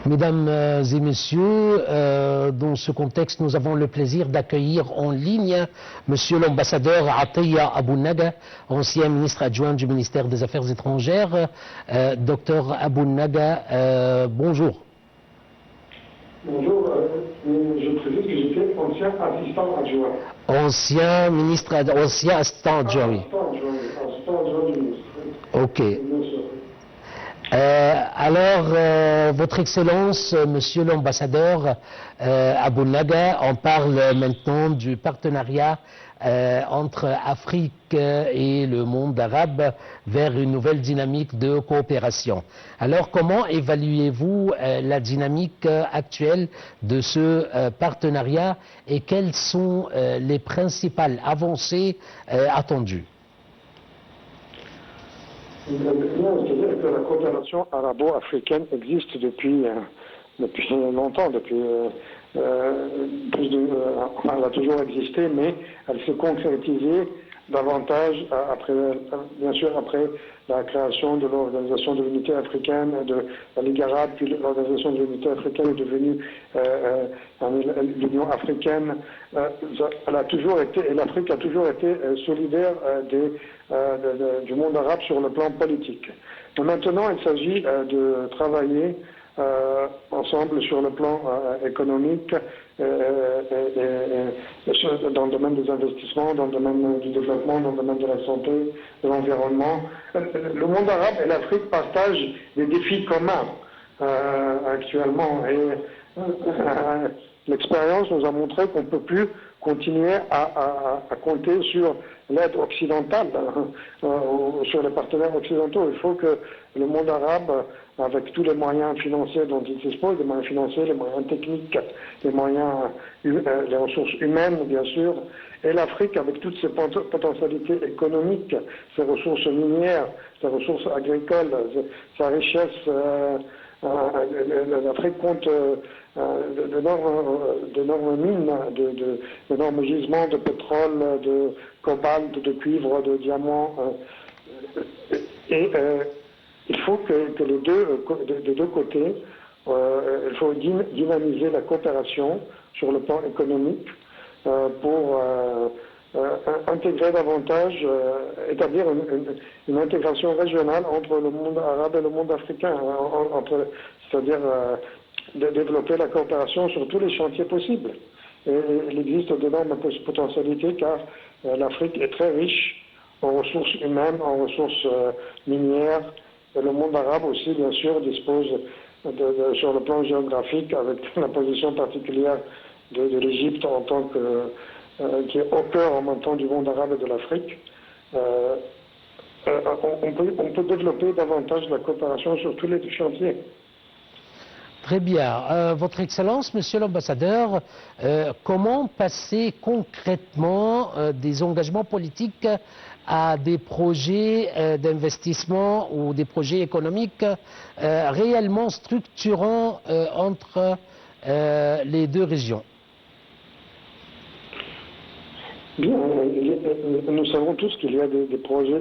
Mesdames et messieurs, dans ce contexte, nous avons le plaisir d'accueillir en ligne Monsieur l'ambassadeur Atiyah Abou-Naga, ancien ministre adjoint du ministère des Affaires étrangères. Docteur Abou-Naga, bonjour. Bonjour, je précise que j'étais ancien assistant adjoint. Ancien ministre, ancien assistant adjoint, oui. Assistant adjoint du ministre. Ok. Alors, Votre Excellence, Monsieur l'ambassadeur Abou-Naga, on parle maintenant du partenariat entre Afrique et le monde arabe vers une nouvelle dynamique de coopération. Alors, comment évaluez-vous la dynamique actuelle de ce partenariat et quelles sont les principales avancées attendues? C'est-à-dire que la coopération arabo-africaine existe depuis longtemps, elle a toujours existé, mais elle s'est concrétisée davantage bien sûr après la création de l'Organisation de l'Unité africaine, de la Ligue arabe, puis l'Organisation de l'Unité africaine est devenue l'Union africaine. Elle a toujours été, et l'Afrique a toujours été solidaire du monde arabe sur le plan politique. Mais maintenant, il s'agit de travailler ensemble sur le plan économique, dans le domaine des investissements, dans le domaine du développement, dans le domaine de la santé, de l'environnement. Le monde arabe et l'Afrique partagent des défis communs actuellement. Et l'expérience nous a montré qu'on ne peut plus continuer à compter sur l'aide occidentale, sur les partenaires occidentaux. Il faut que le monde arabe, avec tous les moyens financiers dont il dispose, les moyens financiers, les moyens techniques, les ressources humaines, bien sûr, et l'Afrique, avec toutes ses potentialités économiques, ses ressources minières, ses ressources agricoles, sa richesse, l'Afrique compte d'énormes mines, d'énormes gisements de pétrole, de cobalt, de cuivre, de diamants. Il faut que des deux côtés, il faut dynamiser la coopération sur le plan économique pour intégrer davantage, établir une intégration régionale entre le monde arabe et le monde africain, c'est-à-dire de développer la coopération sur tous les chantiers possibles. Et il existe d'énormes potentialités car l'Afrique est très riche en ressources humaines, en ressources minières. Et le monde arabe aussi, bien sûr, dispose sur le plan géographique, avec la position particulière de l'Égypte en tant qui est au cœur en même temps du monde arabe et de l'Afrique. On peut développer davantage la coopération sur tous les chantiers. Très bien. Votre Excellence, Monsieur l'ambassadeur, comment passer concrètement des engagements politiques à des projets d'investissement ou des projets économiques réellement structurants entre les deux régions? Bien, nous savons tous qu'il y a des projets,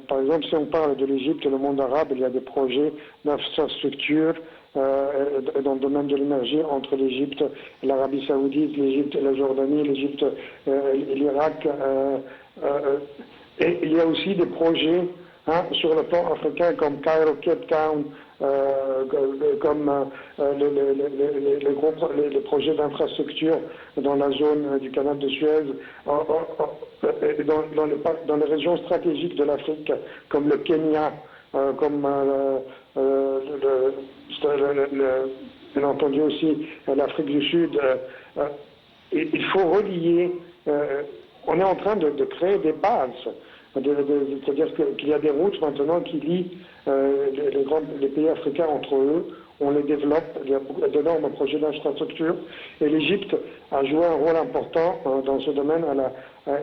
par exemple si on parle de l'Égypte et le monde arabe, il y a des projets d'infrastructure dans le domaine de l'énergie entre l'Égypte et l'Arabie Saoudite, l'Égypte et la Jordanie, l'Égypte et l'Irak. Et il y a aussi des projets sur le plan africain comme Cairo, Cape Town, comme les projets d'infrastructure dans la zone du canal de Suez, dans les régions stratégiques de l'Afrique, comme le Kenya, comme bien entendu aussi l'Afrique du Sud. Il faut relier, on est en train de créer des bases. C'est-à-dire qu'il y a des routes maintenant qui lient les pays africains entre eux, on les développe, il y a d'énormes projets d'infrastructure, et l'Égypte a joué un rôle important dans ce domaine, elle a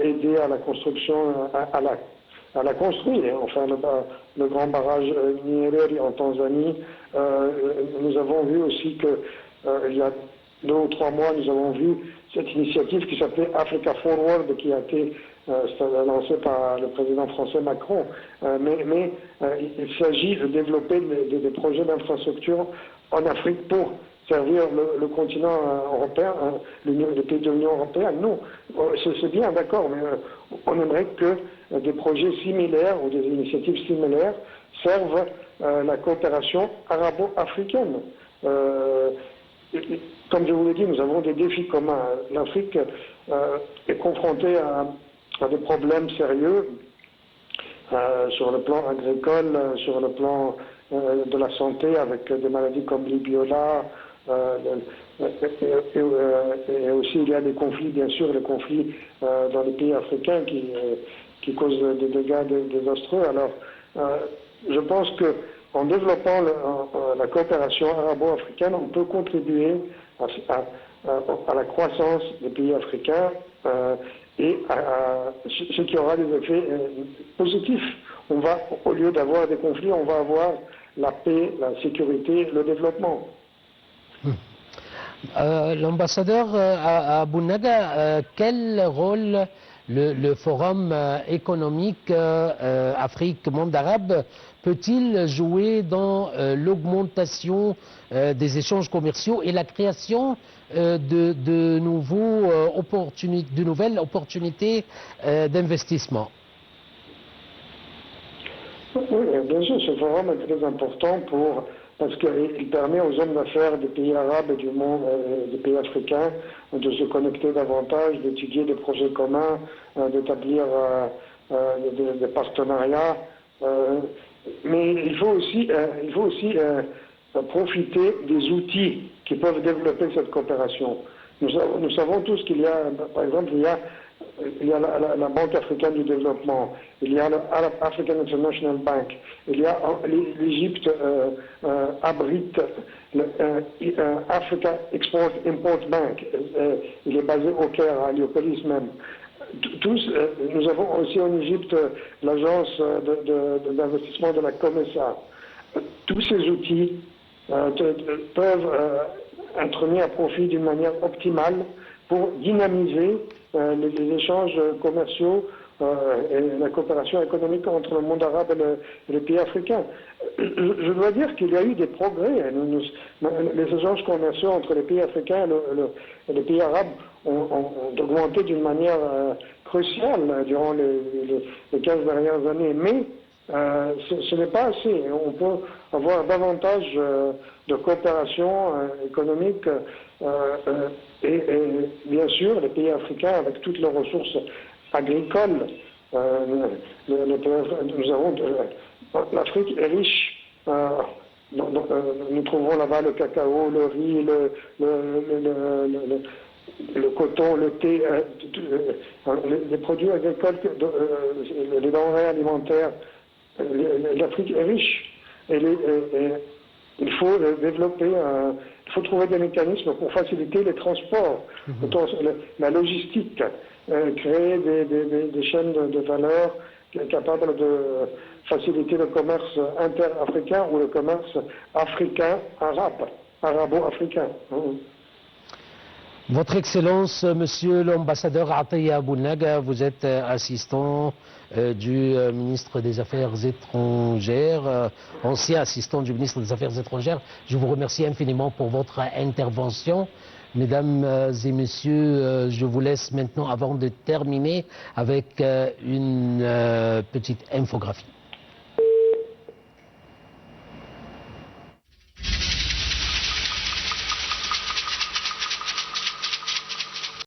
aidé à la construction, à la construire, enfin le grand barrage Nyerere en Tanzanie. Nous avons vu aussi qu'il y a 2 ou 3 mois, nous avons vu cette initiative qui s'appelait Africa Forward, qui a été lancée par le président français Macron. Mais il s'agit de développer des projets d'infrastructure en Afrique pour servir le continent européen, les pays de l'Union européenne. Non, c'est bien, d'accord, mais on aimerait que des projets similaires ou des initiatives similaires servent la coopération arabo-africaine. Comme je vous l'ai dit, nous avons des défis communs. L'Afrique est confrontée à des problèmes sérieux sur le plan agricole, sur le plan de la santé, avec des maladies comme l'Ibiola, et aussi il y a des conflits, bien sûr, les conflits dans les pays africains qui causent des dégâts désastreux. Alors, je pense que en développant la coopération arabo-africaine, on peut contribuer à la croissance des pays africains et ce qui aura des effets positifs. On va, au lieu d'avoir des conflits, on va avoir la paix, la sécurité, le développement. L'ambassadeur Abou Naga, quel rôle le Forum économique Afrique-Monde arabe peut-il jouer dans l'augmentation des échanges commerciaux et la création de nouvelles opportunités d'investissement? Oui, bien sûr, ce forum est très important parce qu'il permet aux hommes d'affaires des pays arabes et du monde, des pays africains, de se connecter davantage, d'étudier des projets communs, d'établir des partenariats. Mais il faut aussi profiter des outils qui peuvent développer cette coopération. Nous savons tous qu'il y a, par exemple, il y a la Banque africaine du développement, il y a l'African International Bank, il y a l'Égypte abrite Africa Export-Import Bank, il est basé au Caire, à Héliopolis même. Nous avons aussi en Égypte l'agence d'investissement de la COMESA. Tous ces outils peuvent être mis à profit d'une manière optimale pour dynamiser les échanges commerciaux et la coopération économique entre le monde arabe et les pays africains. Je dois dire qu'il y a eu des progrès. Les échanges commerciaux entre les pays africains et les pays arabes ont augmenté d'une manière cruciale durant les 15 dernières années. Mais ce n'est pas assez. On peut avoir davantage de coopération économique et bien sûr les pays africains avec toutes leurs ressources agricoles. L'Afrique est riche. Nous trouvons là-bas le cacao, le riz, le coton, le thé, les produits agricoles, les denrées alimentaires. L'Afrique est riche. Et il faut développer, il faut trouver des mécanismes pour faciliter les transports, la logistique, créer des chaînes de valeur capables de faciliter le commerce inter-africain ou le commerce africain-arabe, arabo-africain. Votre Excellence, Monsieur l'ambassadeur Ataya Abou Naga, vous êtes assistant du ministre des Affaires étrangères, ancien assistant du ministre des Affaires étrangères. Je vous remercie infiniment pour votre intervention. Mesdames et messieurs, je vous laisse maintenant, avant de terminer, avec une petite infographie.